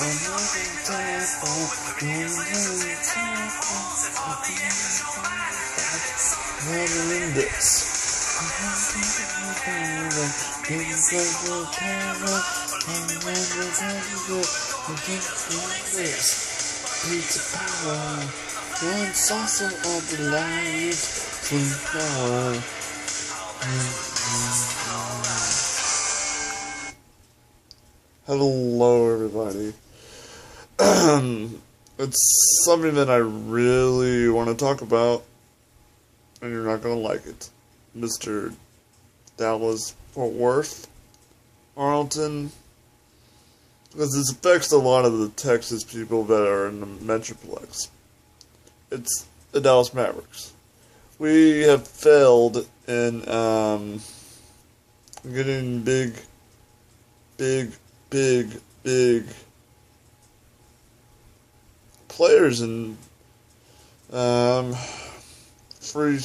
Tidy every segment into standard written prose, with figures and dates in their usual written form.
Pizza power, one saucer of the light, sweet power. Hello, everybody. It's something that I really want to talk about, and you're not going to like it. Mr. Dallas Fort Worth, Arlington, because this affects a lot of the Texas people that are in the Metroplex. It's the Dallas Mavericks. We have failed in getting big players and free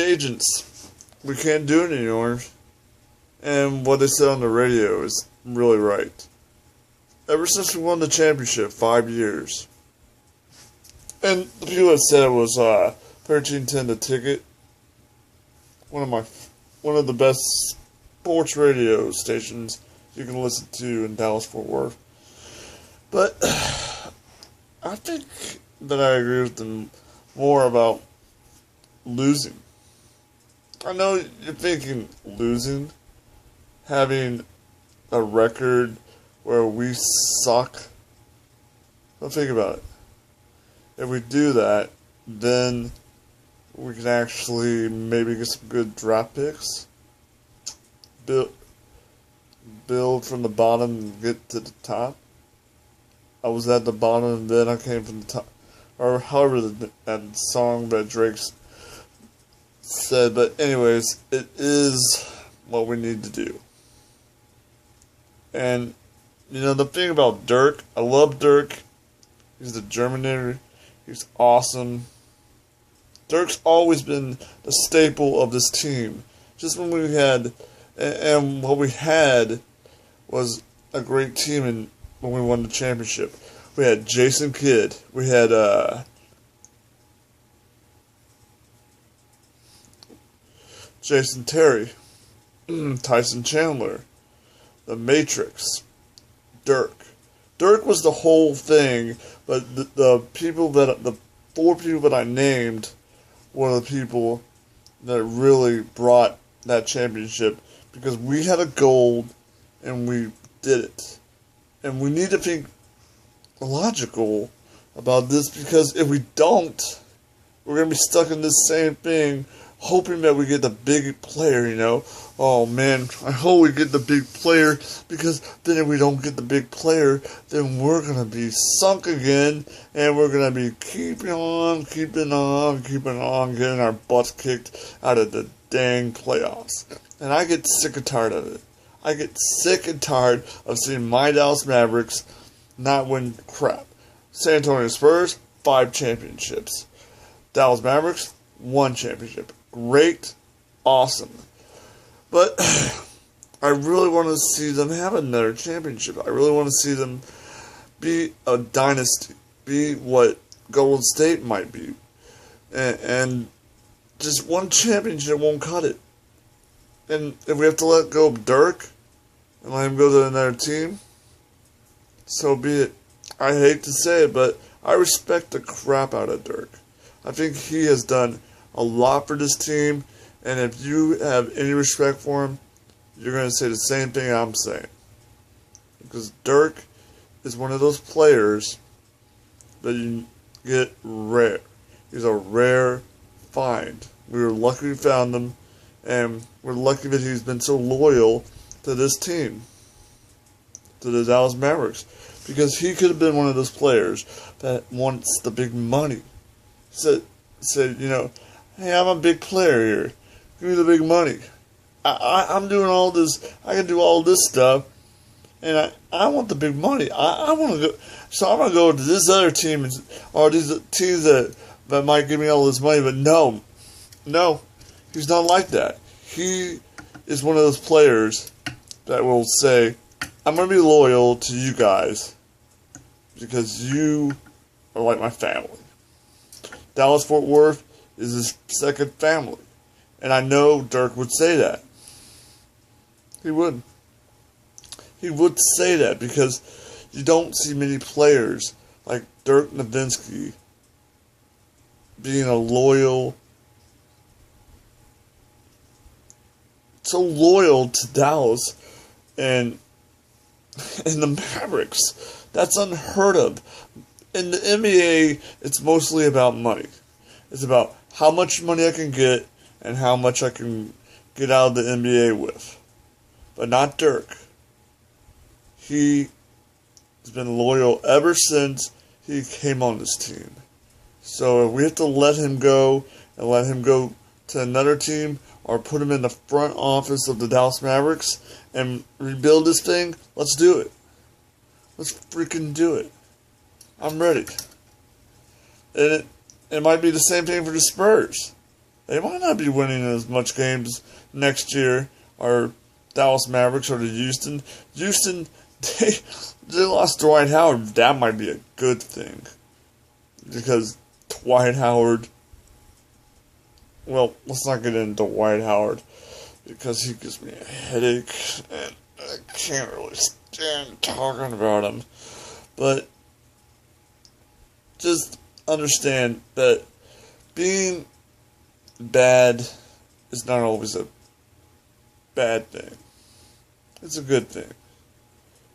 agents. We can't do it anymore. And what they said on the radio is really right. Ever since we won the championship, 5 years. And the people that said it was 1310 the ticket. One of the best sports radio stations you can listen to in Dallas Fort Worth. But I think that I agree with them more about losing. I know you're thinking losing, having a record where we suck. But think about it. If we do that, then we can actually maybe get some good draft picks. Build from the bottom and get to the top. I was at the bottom and then I came from the top. Or however that song that Drake said. But anyways, it is what we need to do. And, you know, the thing about Dirk, I love Dirk. He's the Germinator. He's awesome. Dirk's always been the staple of this team. Just when we had, and what we had was a great team and when we won the championship. We had Jason Kidd. We had, Jason Terry. Tyson Chandler. The Matrix, Dirk. Dirk was the whole thing, but the four people that I named were the people that really brought that championship because we had a goal and we did it. And we need to think logical about this because if we don't, we're going to be stuck in this same thing hoping that we get the big player, you know. Oh man, I hope we get the big player because then if we don't get the big player, then we're going to be sunk again and we're going to be keeping on, getting our butts kicked out of the dang playoffs. And I get sick and tired of it. I get sick and tired of seeing my Dallas Mavericks not win crap. San Antonio Spurs, 5 championships. Dallas Mavericks, 1 championship. Great, awesome. But I really want to see them have another championship. I really want to see them be a dynasty, be what Golden State might be. And just 1 championship won't cut it. And if we have to let go of Dirk and let him go to another team, so be it. I hate to say it, but I respect the crap out of Dirk. I think he has done a lot for this team, and if you have any respect for him, you're going to say the same thing I'm saying. Because Dirk is one of those players that you get rare. He's a rare find. We were lucky we found him, and we're lucky that he's been so loyal to this team, to the Dallas Mavericks, because he could have been one of those players that wants the big money. Said, you know, hey, I'm a big player here. Give me the big money. I'm doing all this. I can do all this stuff, and I want the big money. I want to go. So I'm gonna go to this other team, or these teams that might give me all this money. But no, he's not like that. He is one of those players that will say, I'm going to be loyal to you guys because you are like my family. Dallas-Fort Worth is his second family. And I know Dirk would say that. He would. He would say that because you don't see many players like Dirk Nowitzki being so loyal to Dallas and the Mavericks. That's unheard of. In the NBA, it's mostly about money. It's about how much money I can get and how much I can get out of the NBA with. But not Dirk. He has been loyal ever since he came on this team. So if we have to let him go and let him go to another team or put him in the front office of the Dallas Mavericks and rebuild this thing, let's do it. Let's freaking do it. I'm ready. And it might be the same thing for the Spurs. They might not be winning as much games next year, or Dallas Mavericks or the Houston. Houston, they lost Dwight Howard. That might be a good thing. Because Dwight Howard, well, let's not get into Dwight Howard because he gives me a headache and I can't really stand talking about him. But just understand that being bad is not always a bad thing. It's a good thing.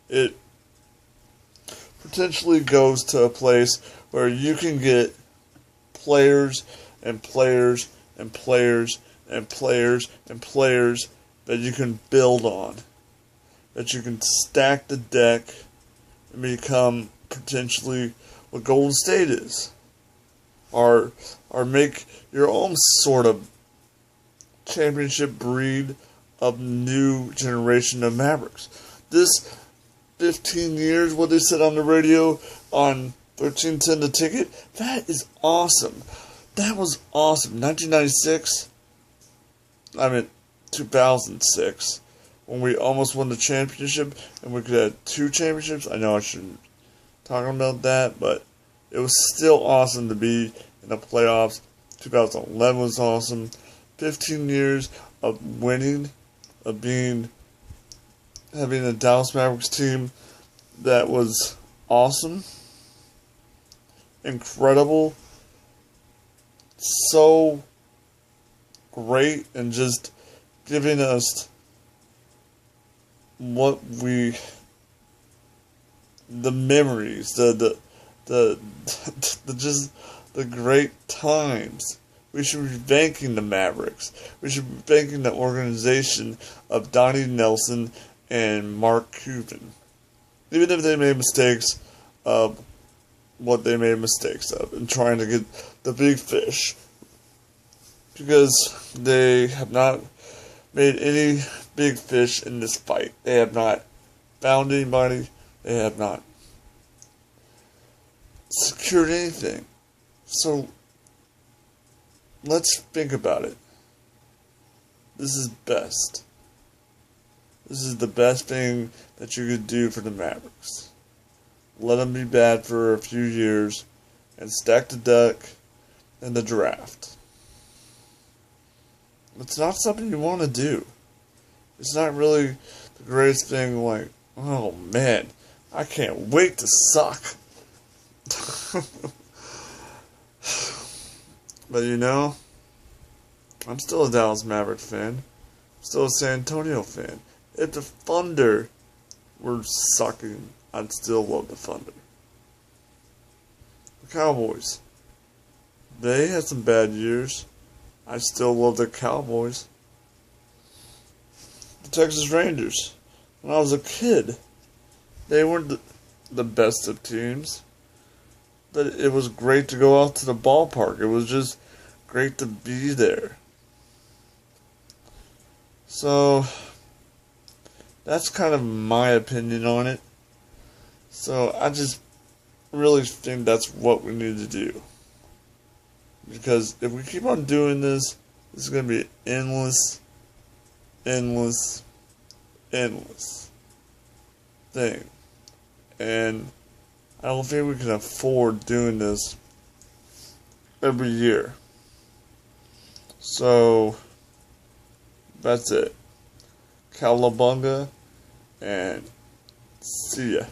It potentially goes to a place where you can get players and players and players and players and players that you can build on. That you can stack the deck and become potentially what Golden State is. Or make your own sort of championship breed of new generation of Mavericks. This 15 years, what they said on the radio on 1310 The Ticket, that is awesome. That was awesome. 1996, 2006, when we almost won the championship and we could have 2 championships. I know I shouldn't talk about that, but it was still awesome to be in the playoffs. 2011 was awesome. 15 years of winning, of having a Dallas Mavericks team that was awesome, incredible, so great, and just giving us the memories, the great times. We should be thanking the Mavericks. We should be thanking the organization of Donnie Nelson and Mark Cuban. Even if they made mistakes of what they made mistakes of in trying to get the big fish. Because they have not made any big fish in this fight. They have not found anybody. They have not secured anything. So let's think about it. This is best. This is the best thing that you could do for the Mavericks. Let them be bad for a few years and stack the deck in the draft. It's not something you want to do. It's not really the greatest thing, like, oh man, I can't wait to suck. But you know, I'm still a Dallas Mavericks fan. I'm still a San Antonio fan. If the Thunder were sucking, I'd still love the Thunder. The Cowboys, they had some bad years. I still love the Cowboys. The Texas Rangers, when I was a kid, they weren't the best of teams. But it was great to go out to the ballpark. It was just great to be there. So that's kind of my opinion on it. So I just really think that's what we need to do. Because if we keep on doing this, it's going to be endless. thing. And I don't think we can afford doing this every year. So, that's it. Cowabunga, and see ya.